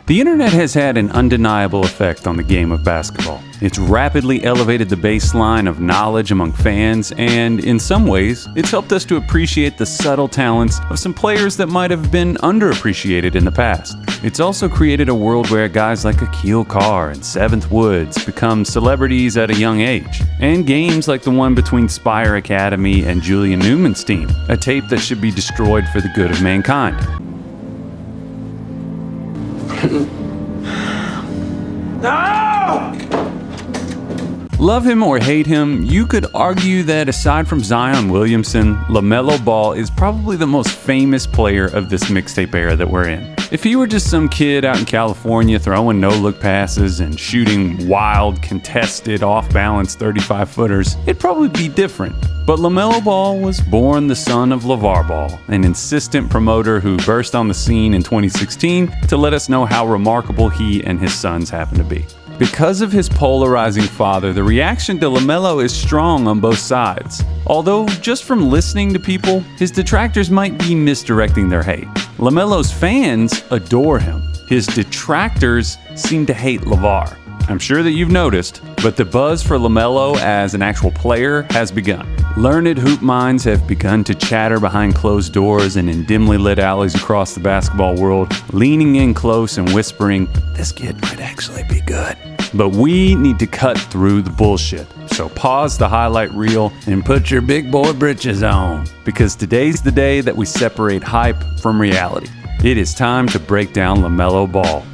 The internet has had an undeniable effect on the game of basketball. It's rapidly elevated the baseline of knowledge among fans, and in some ways, it's helped us to appreciate the subtle talents of some players that might have been underappreciated in the past. It's also created a world where guys like Akil Carr and Seventh Woods become celebrities at a young age, and games like the one between Spire Academy and Julian Newman's team, a tape that should be destroyed for the good of mankind. No! Love him or hate him, you could argue that aside from Zion Williamson, LaMelo Ball is probably the most famous player of this mixtape era that we're in. If he were just some kid out in California throwing no-look passes and shooting wild, contested, off-balance 35-footers, it'd probably be different. But LaMelo Ball was born the son of LaVar Ball, an insistent promoter who burst on the scene in 2016 to let us know how remarkable he and his sons happen to be. Because of his polarizing father, the reaction to LaMelo is strong on both sides. Although, just from listening to people, his detractors might be misdirecting their hate. LaMelo's fans adore him. His detractors seem to hate LaVar. I'm sure that you've noticed, but the buzz for LaMelo as an actual player has begun. Learned hoop minds have begun to chatter behind closed doors and in dimly lit alleys across the basketball world, leaning in close and whispering, "This kid might actually be good." But we need to cut through the bullshit. So pause the highlight reel and put your big boy britches on, because today's the day that we separate hype from reality. It is time to break down LaMelo Ball.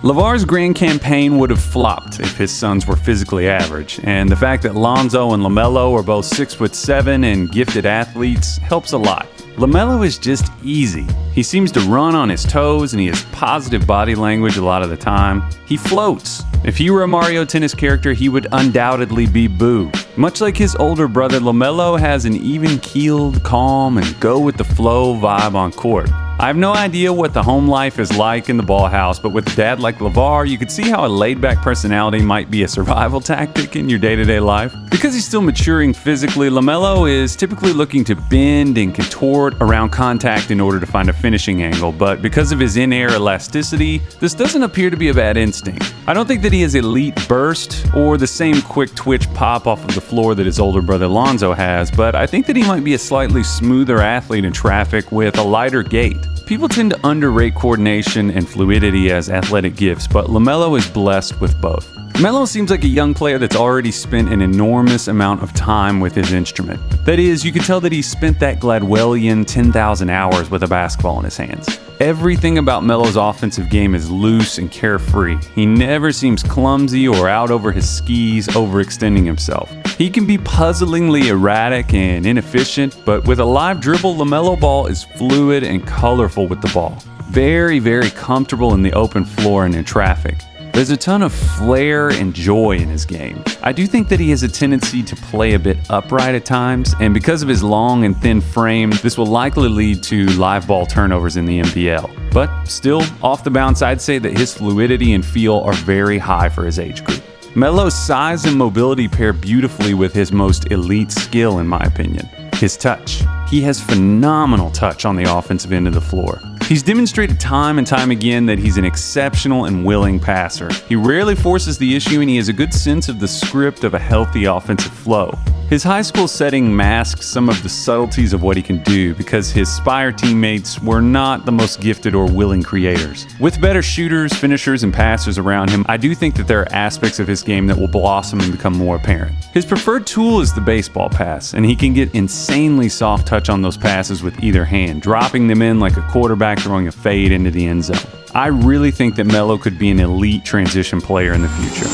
LaVar's grand campaign would have flopped if his sons were physically average, and the fact that Lonzo and LaMelo are both 6'7" and gifted athletes helps a lot. LaMelo is just easy. He seems to run on his toes and he has positive body language a lot of the time. He floats. If he were a Mario Tennis character, he would undoubtedly be Boo. Much like his older brother, LaMelo has an even-keeled, calm, and go-with-the-flow vibe on court. I have no idea what the home life is like in the Ball house, but with a dad like LaVar, you could see how a laid-back personality might be a survival tactic in your day-to-day life. Because he's still maturing physically, LaMelo is typically looking to bend and contort around contact in order to find a finishing angle, but because of his in-air elasticity, this doesn't appear to be a bad instinct. I don't think that he has elite burst or the same quick twitch pop off of the floor that his older brother Lonzo has, but I think that he might be a slightly smoother athlete in traffic with a lighter gait. People tend to underrate coordination and fluidity as athletic gifts, but LaMelo is blessed with both. Melo seems like a young player that's already spent an enormous amount of time with his instrument. That is, you can tell that he spent that Gladwellian 10,000 hours with a basketball in his hands. Everything about Melo's offensive game is loose and carefree. He never seems clumsy or out over his skis, overextending himself. He can be puzzlingly erratic and inefficient, but with a live dribble, LaMelo Ball is fluid and colorful with the ball. Very, very comfortable in the open floor and in traffic. There's a ton of flair and joy in his game. I do think that he has a tendency to play a bit upright at times, and because of his long and thin frame, this will likely lead to live ball turnovers in the NBL. But still, off the bounce, I'd say that his fluidity and feel are very high for his age group. Melo's size and mobility pair beautifully with his most elite skill, in my opinion: his touch. He has phenomenal touch on the offensive end of the floor. He's demonstrated time and time again that he's an exceptional and willing passer. He rarely forces the issue, and he has a good sense of the script of a healthy offensive flow. His high school setting masks some of the subtleties of what he can do because his Spire teammates were not the most gifted or willing creators. With better shooters, finishers, and passers around him, I do think that there are aspects of his game that will blossom and become more apparent. His preferred tool is the baseball pass, and he can get insanely soft touch on those passes with either hand, dropping them in like a quarterback throwing a fade into the end zone. I really think that Melo could be an elite transition player in the future.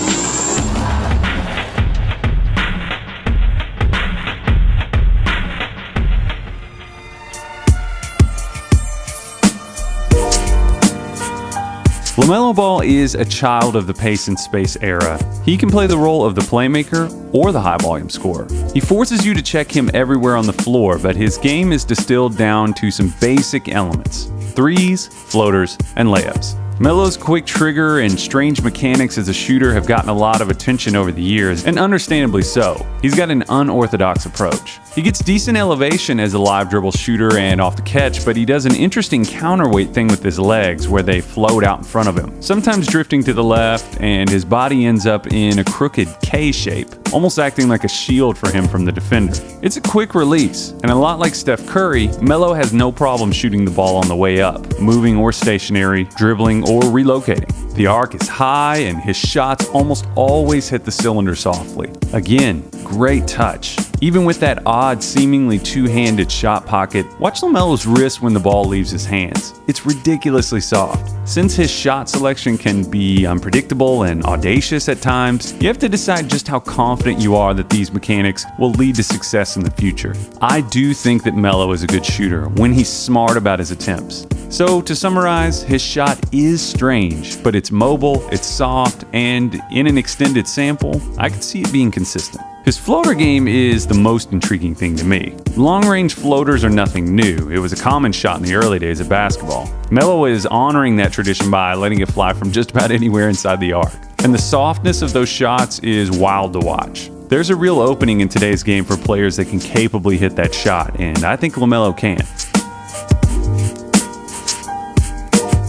LaMelo Ball is a child of the pace and space era. He can play the role of the playmaker or the high-volume scorer. He forces you to check him everywhere on the floor, but his game is distilled down to some basic elements: threes, floaters, and layups. Melo's quick trigger and strange mechanics as a shooter have gotten a lot of attention over the years, and understandably so. He's got an unorthodox approach. He gets decent elevation as a live dribble shooter and off the catch, but he does an interesting counterweight thing with his legs where they float out in front of him, sometimes drifting to the left, and his body ends up in a crooked K shape, almost acting like a shield for him from the defender. It's a quick release, and a lot like Steph Curry, Melo has no problem shooting the ball on the way up, moving or stationary, dribbling or relocating. The arc is high, and his shots almost always hit the cylinder softly. Again, great touch. Even with that odd, seemingly two-handed shot pocket, watch LaMelo's wrist when the ball leaves his hands. It's ridiculously soft. Since his shot selection can be unpredictable and audacious at times, you have to decide just how confident you are that these mechanics will lead to success in the future. I do think that Melo is a good shooter when he's smart about his attempts. So to summarize, his shot is strange, but it's mobile, it's soft, and in an extended sample, I can see it being consistent. His floater game is the most intriguing thing to me. Long-range floaters are nothing new. It was a common shot in the early days of basketball. Melo is honoring that tradition by letting it fly from just about anywhere inside the arc. And the softness of those shots is wild to watch. There's a real opening in today's game for players that can capably hit that shot, and I think LaMelo can.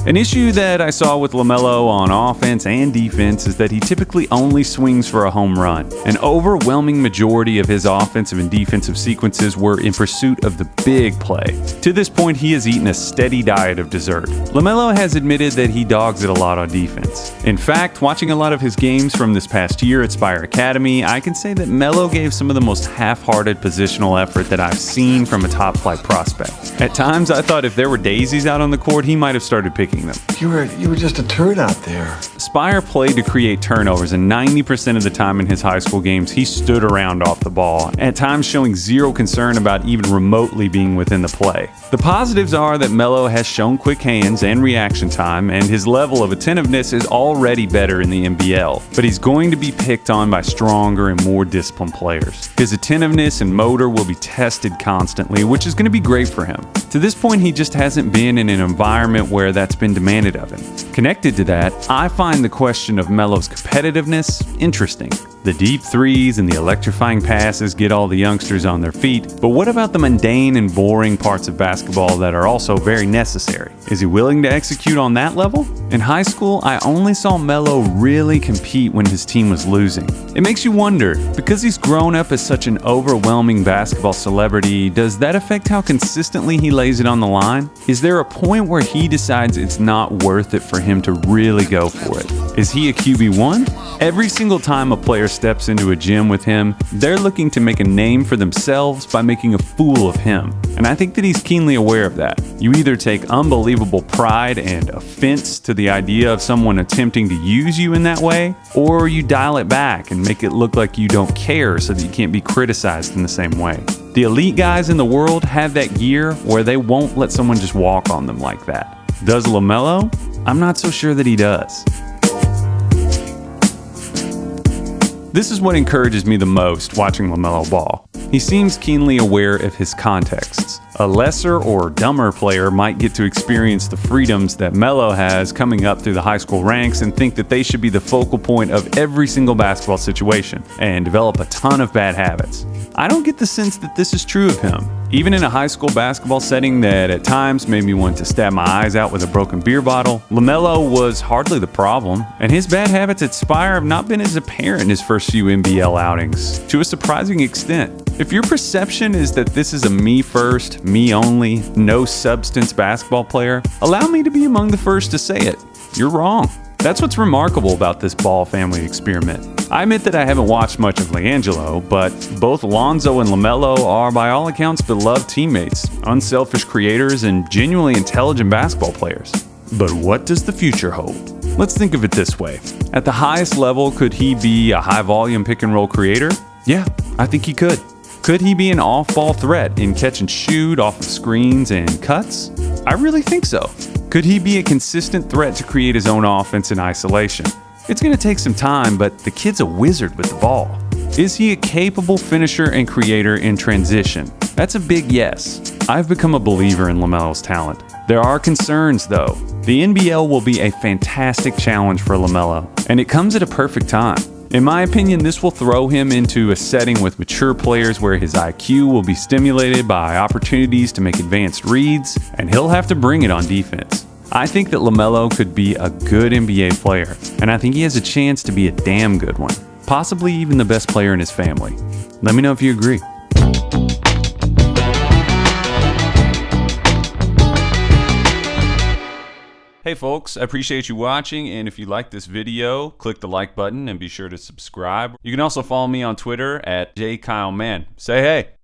An issue that I saw with LaMelo on offense and defense is that he typically only swings for a home run. An overwhelming majority of his offensive and defensive sequences were in pursuit of the big play. To this point, he has eaten a steady diet of dessert. LaMelo has admitted that he dogs it a lot on defense. In fact, watching a lot of his games from this past year at Spire Academy, I can say that Melo gave some of the most half-hearted positional effort that I've seen from a top-flight prospect. At times, I thought if there were daisies out on the court, he might have started picking them. You were just a turd out there. Spire played to create turnovers, and 90% of the time in his high school games, he stood around off the ball, at times showing zero concern about even remotely being within the play. The positives are that Melo has shown quick hands and reaction time, and his level of attentiveness is already better in the NBL, but he's going to be picked on by stronger and more disciplined players. His attentiveness and motor will be tested constantly, which is going to be great for him. To this point, he just hasn't been in an environment where that's been demanded of him. Connected to that, I find the question of Melo's competitiveness interesting. The deep threes and the electrifying passes get all the youngsters on their feet, but what about the mundane and boring parts of basketball that are also very necessary? Is he willing to execute on that level? In high school, I only saw Melo really compete when his team was losing. It makes you wonder, because he's grown up as such an overwhelming basketball celebrity, does that affect how consistently he lays it on the line? Is there a point where he decides it's not worth it for him to really go for it? Is he a QB1? Every single time a player steps into a gym with him, they're looking to make a name for themselves by making a fool of him. And I think that he's keenly aware of that. You either take unbelievable pride and offense to the idea of someone attempting to use you in that way, or you dial it back and make it look like you don't care so that you can't be criticized in the same way. The elite guys in the world have that gear where they won't let someone just walk on them like that. Does LaMelo? I'm not so sure that he does. This is what encourages me the most watching LaMelo Ball. He seems keenly aware of his contexts. A lesser or dumber player might get to experience the freedoms that Melo has coming up through the high school ranks and think that they should be the focal point of every single basketball situation and develop a ton of bad habits. I don't get the sense that this is true of him. Even in a high school basketball setting that at times made me want to stab my eyes out with a broken beer bottle, LaMelo was hardly the problem, and his bad habits at Spire have not been as apparent in his first few NBL outings, to a surprising extent. If your perception is that this is a me first, me only, no substance basketball player, allow me to be among the first to say it. You're wrong. That's what's remarkable about this Ball family experiment. I admit that I haven't watched much of LiAngelo, but both Lonzo and LaMelo are by all accounts beloved teammates, unselfish creators, and genuinely intelligent basketball players. But what does the future hold? Let's think of it this way. At the highest level, could he be a high-volume pick-and-roll creator? Yeah, I think he could. Could he be an off-ball threat in catch and shoot off of screens and cuts? I really think so. Could he be a consistent threat to create his own offense in isolation? It's going to take some time, but the kid's a wizard with the ball. Is he a capable finisher and creator in transition? That's a big yes. I've become a believer in LaMelo's talent. There are concerns, though. The NBL will be a fantastic challenge for LaMelo, and it comes at a perfect time. In my opinion, this will throw him into a setting with mature players where his IQ will be stimulated by opportunities to make advanced reads, and he'll have to bring it on defense. I think that LaMelo could be a good NBA player, and I think he has a chance to be a damn good one, possibly even the best player in his family. Let me know if you agree. Hey folks, I appreciate you watching, and if you like this video, click the like button and be sure to subscribe. You can also follow me on Twitter at JKyleMan. Say hey!